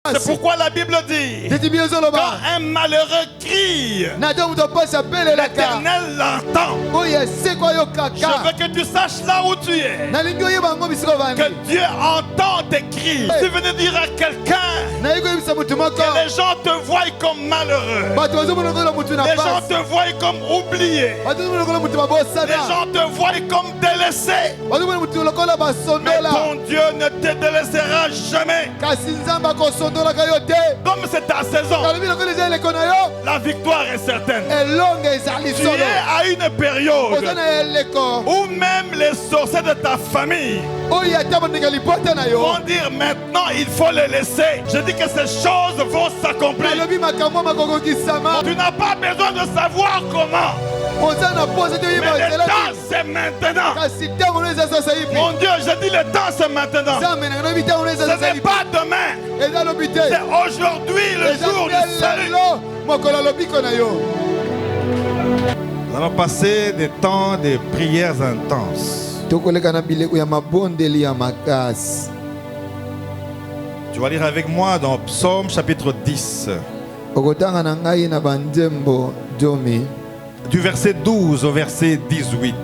C'est pourquoi la Bible dit, quand un malheureux crie, l'Éternel l'entend. Je veux que tu saches là où tu es, que Dieu entend tes cris. Tu veux dire à quelqu'un que les gens te voient comme malheureux, les gens te voient comme oublié, les gens te voient comme délaissé, mais ton Dieu ne te délaissera jamais. Comme c'est ta saison, la victoire est certaine. Tu es à une période où même les sorciers de ta famille vont dire maintenant il faut les laisser. Je dis que ces choses vont s'accomplir. Tu n'as pas besoin de savoir comment. Mais le temps c'est maintenant. Mon Dieu, je dis le temps c'est maintenant. Ce n'est pas demain. C'est aujourd'hui le jour du salut. Nous allons passer des temps de prières intenses. Tu vas lire avec moi dans Psaume chapitre 10. Du verset 12 au verset 18.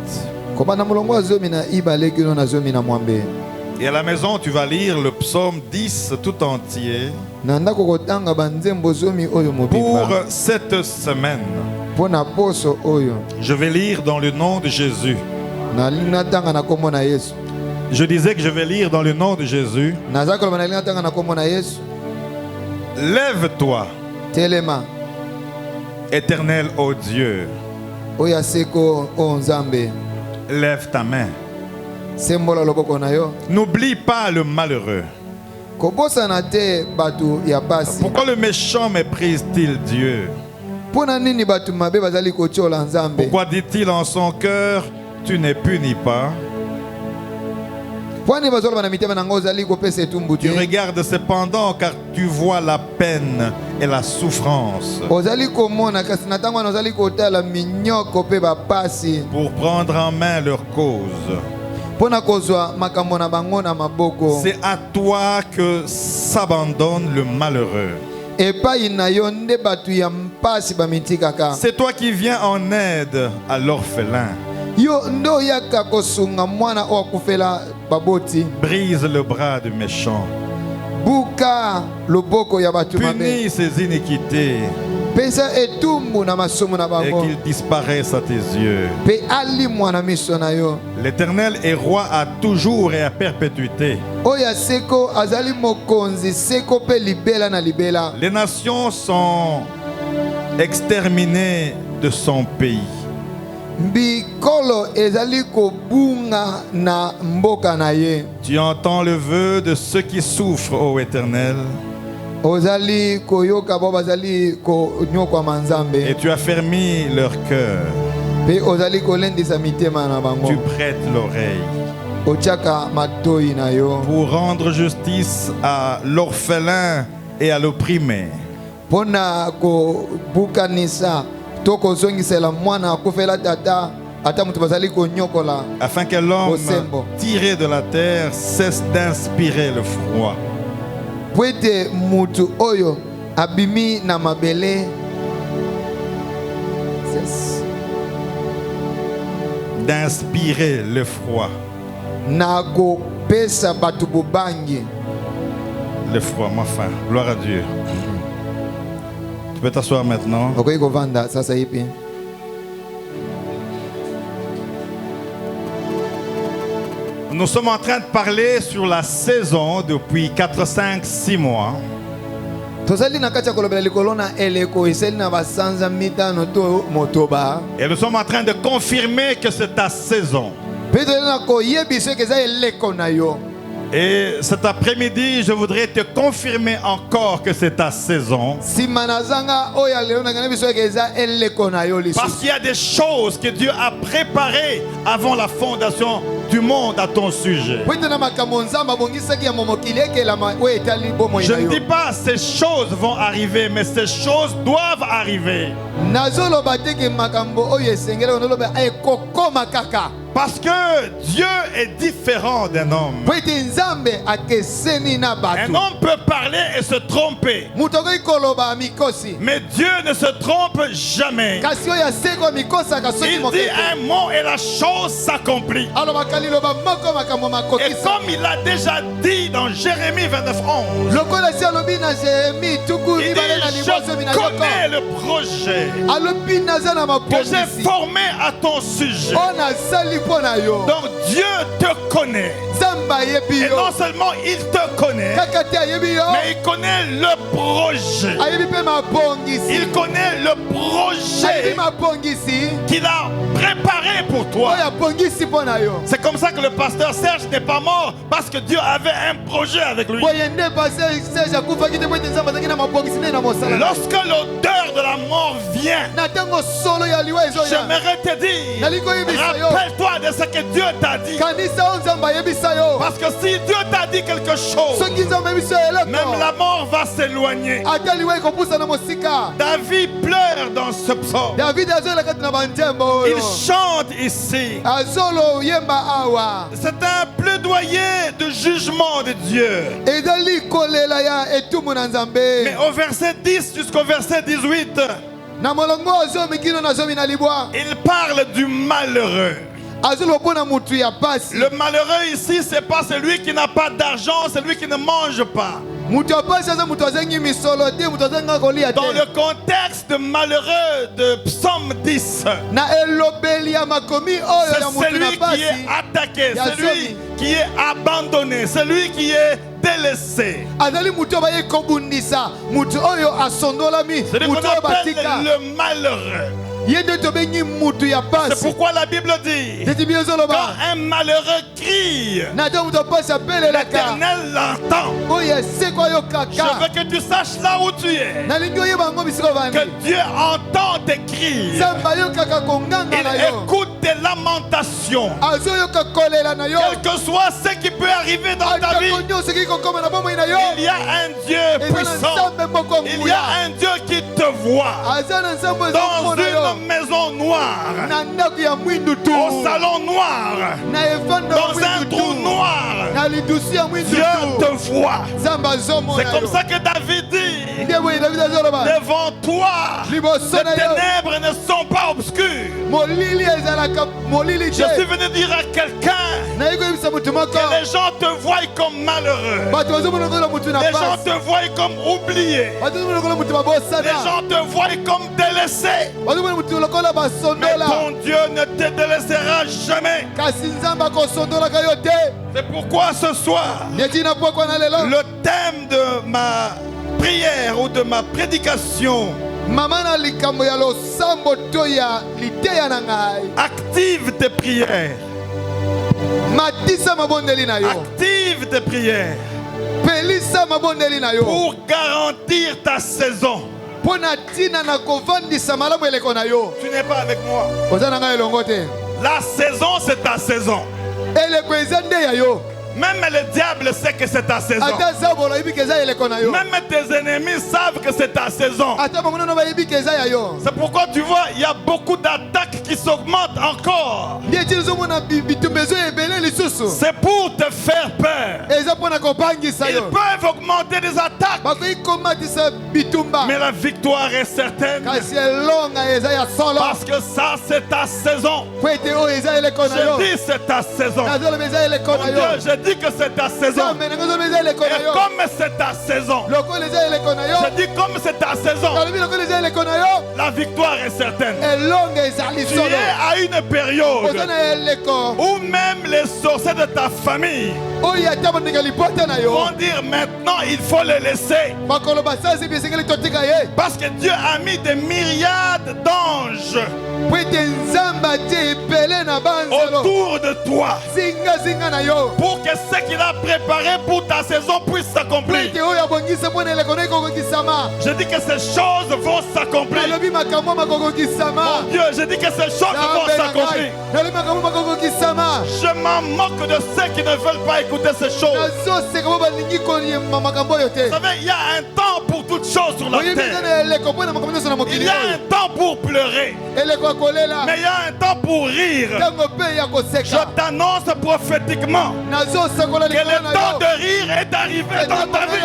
Et à la maison, tu vas lire le psaume 10 tout entier pour cette semaine. Je vais lire dans le nom de Jésus. Je disais que je vais lire dans le nom de Jésus. Lève-toi, Éternel, ô Dieu. Lève ta main. N'oublie pas le malheureux. Pourquoi le méchant méprise-t-il Dieu? Pourquoi dit-il en son cœur, tu n'es puni pas? Tu regardes cependant car tu vois la peine et la souffrance pour prendre en main leur cause. C'est à toi que s'abandonne le malheureux. C'est toi qui viens en aide à l'orphelin. Brise le bras du méchant. Punis ses iniquités et qu'il disparaisse à tes yeux. L'Éternel est roi à toujours et à perpétuité. Les nations sont exterminées de son pays. Tu entends le vœu de ceux qui souffrent, ô Éternel. Et tu as fermé leur cœur. Tu prêtes l'oreille pour rendre justice à l'orphelin et à l'opprimé. Afin que l'homme tiré de la terre cesse d'inspirer le froid. D'inspirer le froid. Le froid, ma faim. Gloire à Dieu. Tu peux t'asseoir maintenant. Nous sommes en train de parler sur la saison depuis 4, 5, 6 mois. Et nous sommes en train de confirmer que c'est ta saison. Et cet après-midi, je voudrais te confirmer encore que c'est ta saison. Parce qu'il y a des choses que Dieu a préparées avant la fondation du monde à ton sujet. Je ne dis pas ces choses vont arriver, mais ces choses doivent arriver. Parce que Dieu est différent d'un homme. Un homme peut parler et se tromper. Mais Dieu ne se trompe jamais. Il dit un mot et la chose s'accomplit. Et comme il a déjà dit dans Jérémie 29:11, il dit, je connais le projet que j'ai formé à ton sujet. Donc Dieu te connaît. Et non seulement il te connaît, mais il connaît le projet. Il connaît le projet qu'il a préparé pour toi. C'est comme ça que le pasteur Serge n'est pas mort, parce que Dieu avait un projet avec lui. Lorsque l'odeur de la mort vient, j'aimerais te dire, rappelle-toi de ce que Dieu t'a dit. Parce que si Dieu t'a dit quelque chose, même la mort va s'éloigner. David pleure dans ce psaume. Il chante ici. C'est un plaidoyer de jugement de Dieu. Mais au verset 10 jusqu'au verset 18, il parle du malheureux. Le malheureux ici, c'est pas celui qui n'a pas d'argent, celui qui ne mange pas. Dans le contexte malheureux de Psaume 10, c'est celui qui est attaqué, celui qui est abandonné, celui qui est délaissé. C'est ce qu'on appelle le malheureux. C'est pourquoi la Bible dit, quand un malheureux crie, l'Éternel l'entend. Je veux que tu saches là où tu es, que Dieu entend tes cris. Il écoute tes lamentations. Quel que soit ce qui peut arriver dans ta vie, il y a un Dieu puissant. Il y a un Dieu qui te voit dans une maison noire, au salon noir, dans un trou noir. Dieu te voit. C'est comme ça que David dit, devant toi, les ténèbres ne sont pas obscures. Je suis venu dire à quelqu'un que les gens te voient comme malheureux. Les gens te voient comme oublié. Les gens te voient comme délaissé. Mais ton Dieu ne te délaissera jamais. C'est pourquoi ce soir, le thème de ma prière ou de ma prédication, active tes prières. Active tes prières pour garantir ta saison. Tu n'es pas avec moi. La saison, c'est ta saison. Même le diable sait que c'est ta saison. Même tes ennemis savent que c'est ta saison. C'est pourquoi tu vois, il y a beaucoup d'attaques qui s'augmentent encore. C'est pour te faire peur. Ils peuvent augmenter des attaques, mais la victoire est certaine. Parce que ça, c'est ta saison. Je dis c'est ta saison. Mon Dieu, je dis que c'est ta saison. Et comme c'est ta saison, je dis comme c'est ta saison, la victoire est certaine. Tu es à une période où même les sorciers de ta famille vont dire maintenant il faut les laisser. Parce que Dieu a mis des myriades d'anges autour de toi pour que ce qu'il a préparé pour ta saison puisse s'accomplir. Je dis que ces choses vont s'accomplir. Mon Dieu, je dis que ces choses vont s'accomplir. Je m'en moque de ceux qui ne veulent pas écouter ces choses. Vous savez, il y a un temps pour toutes choses sur sur la terre. Il y a un temps pour pleurer, mais il y a un temps pour rire. Je t'annonce prophétiquement que le temps de rire est arrivé dans ta vie.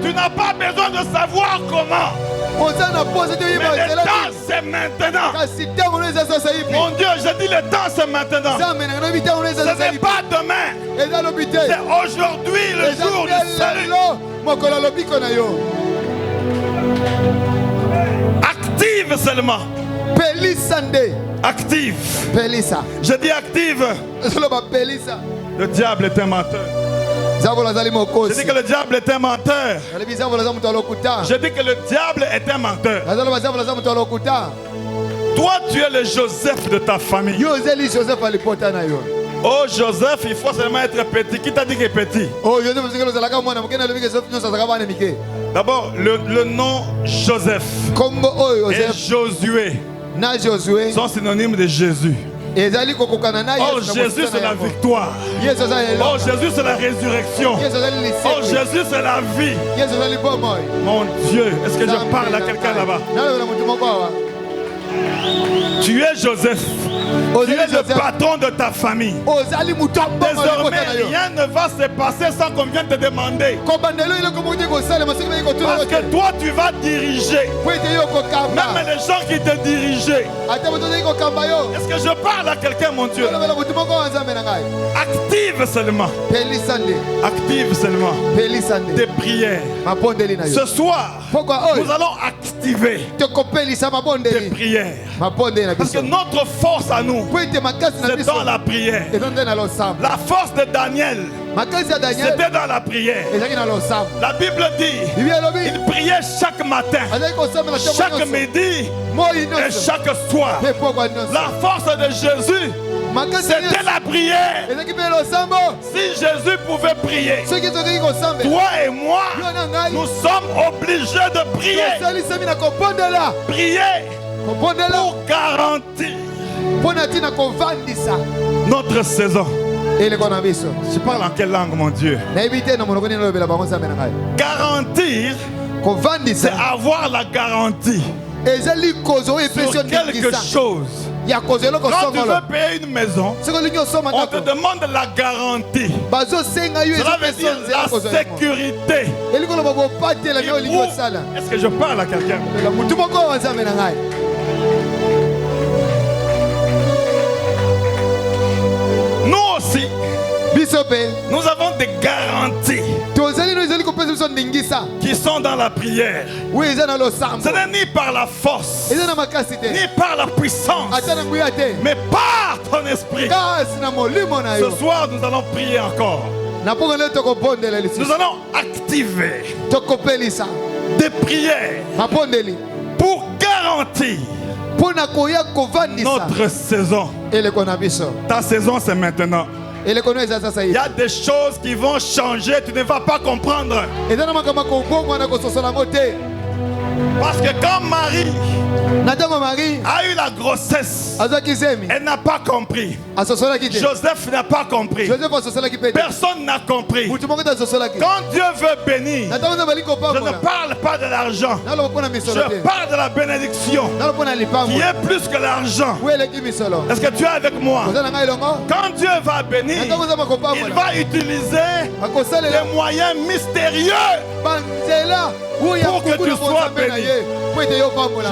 Tu n'as pas besoin de savoir comment. Mais le temps c'est maintenant. Mon Dieu, je dis le temps c'est maintenant. Ce n'est pas demain. C'est aujourd'hui le jour du salut. Active seulement. Active. Je dis active. Le diable est un menteur. Je dis que le diable est un menteur. Je dis que le diable est un menteur. Toi, tu es le Joseph de ta famille. Oh Joseph, il faut seulement être petit. Qui t'a dit qu'il est petit? D'abord, le nom Joseph et Josué sont synonymes de Jésus. Oh Jésus c'est la victoire. Oh Jésus c'est la résurrection. Oh Jésus c'est la vie. Mon Dieu, est-ce que je parle à quelqu'un là-bas? Tu es Joseph. Tu es le patron de ta famille. Désormais, rien ne va se passer sans qu'on vienne te demander. Parce que toi, tu vas diriger. Même les gens qui te dirigeaient. Est-ce que je parle à quelqu'un, mon Dieu? Active seulement. Active seulement des prières. Ce soir, nous allons activer des prières. Parce que notre force à nous, c'est dans la prière. La force de Daniel, c'était dans la prière. La Bible dit, il priait chaque matin, chaque midi et chaque soir. La force de Jésus, c'était la prière. Si Jésus pouvait prier, toi et moi, nous sommes obligés de prier. Prier pour garantir notre saison. Je parle en quelle langue, mon Dieu? Garantir, c'est avoir la garantie sur quelque chose. Quand tu veux payer une maison, on te demande la garantie. Cela veut dire la sécurité. Est-ce que je parle à quelqu'un? Nous aussi, nous avons des garanties qui sont dans la prière. Ce n'est ni par la force, ni par la puissance, mais par ton esprit. Ce soir, nous allons prier encore. Nous allons activer des prières pour garantir notre saison. Ta saison, c'est maintenant. Il y a des choses qui vont changer, tu ne vas pas comprendre. Parce que quand Marie a eu la grossesse, elle n'a pas compris. Joseph n'a pas compris. Personne n'a compris. Quand Dieu veut bénir, je ne parle pas de l'argent. Je parle de la bénédiction qui est plus que l'argent. Est-ce que tu es avec moi? Quand Dieu va bénir, il va utiliser des moyens mystérieux pour que tu sois béni. Je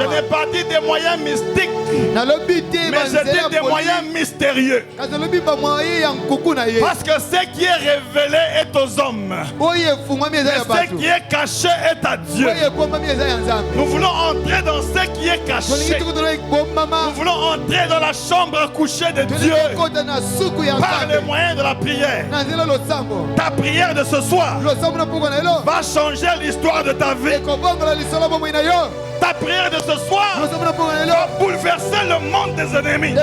n'ai pas dit des moyens mystiques, mais je dis des moyens mystérieux. Parce que ce qui est révélé est aux hommes, mais ce qui est caché est à Dieu. Nous voulons entrer dans ce qui est caché. Nous voulons entrer dans la chambre couchée de Dieu par les moyens de la prière. Ta prière de ce soir va changer l'histoire de ta vie. Ta prière de ce soir va bouleverser le monde des ennemis.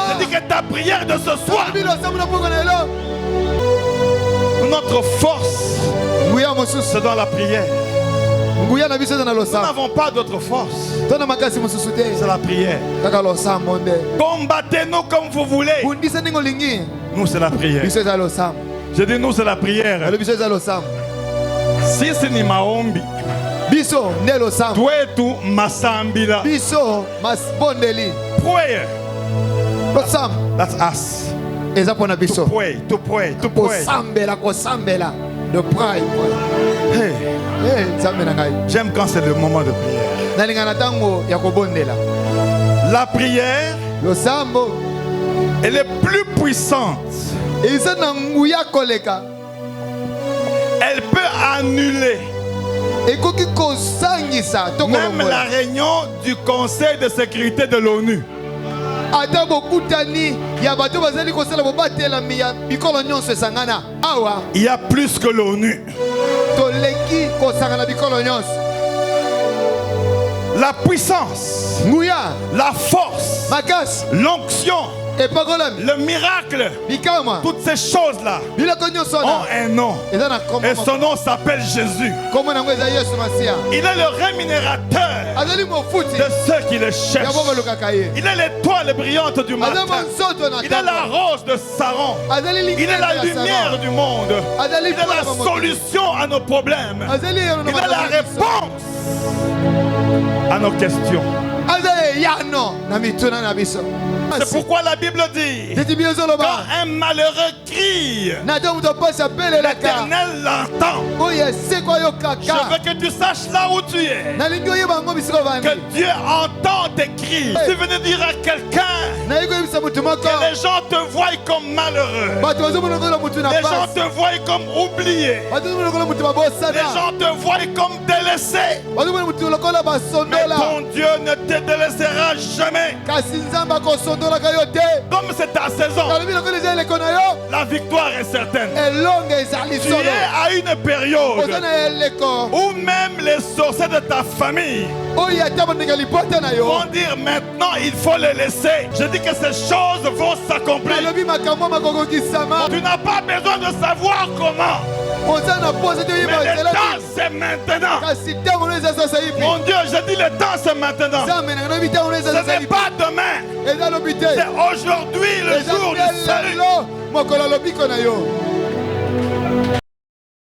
Je dis que ta prière de ce soir, notre force, c'est dans la prière. Nous n'avons pas d'autre force. C'est la prière. Combattez-nous comme vous voulez. Nous, c'est la prière. Je dis nous, c'est la prière. Sisi ni maombi. Biso ndelo sam. Twetu masambila. Biso masbondeli. Prayer. Sam. That's us. Ezapona biso. To pray, to pray, to pray. Kosambela. De pray. Hey. J'aime quand c'est le moment de prière. La prière, le sambo, elle est plus puissante. Elle peut annuler même la réunion du Conseil de sécurité de l'ONU. Il y a plus que l'ONU. La puissance, la force, l'onction, le miracle, toutes ces choses-là ont un nom. Et son nom s'appelle Jésus. Il est le rémunérateur de ceux qui le cherchent. Il est l'étoile brillante du matin. Il est la rose de Saron. Il est la lumière du monde. Il est la solution à nos problèmes. Il est la réponse à nos questions. C'est pourquoi la Bible dit, quand un malheureux crie, l'Éternel l'entend. Je veux que tu saches là où tu es, que Dieu entend tes cris. Tu veux dire à quelqu'un que les gens te voient comme malheureux, les gens te voient comme oublié, les gens te voient comme délaissé. Mais ton Dieu ne te délaissera jamais. Comme c'est ta saison, la victoire est certaine. Tu es à une période où même les sorciers de ta famille vont dire maintenant il faut les laisser. Je dis que ces choses vont s'accomplir. Tu n'as pas besoin de savoir comment. Mais le temps c'est maintenant. Mon Dieu, je dis le temps c'est maintenant. Ce n'est pas demain. C'est aujourd'hui le jour du salut.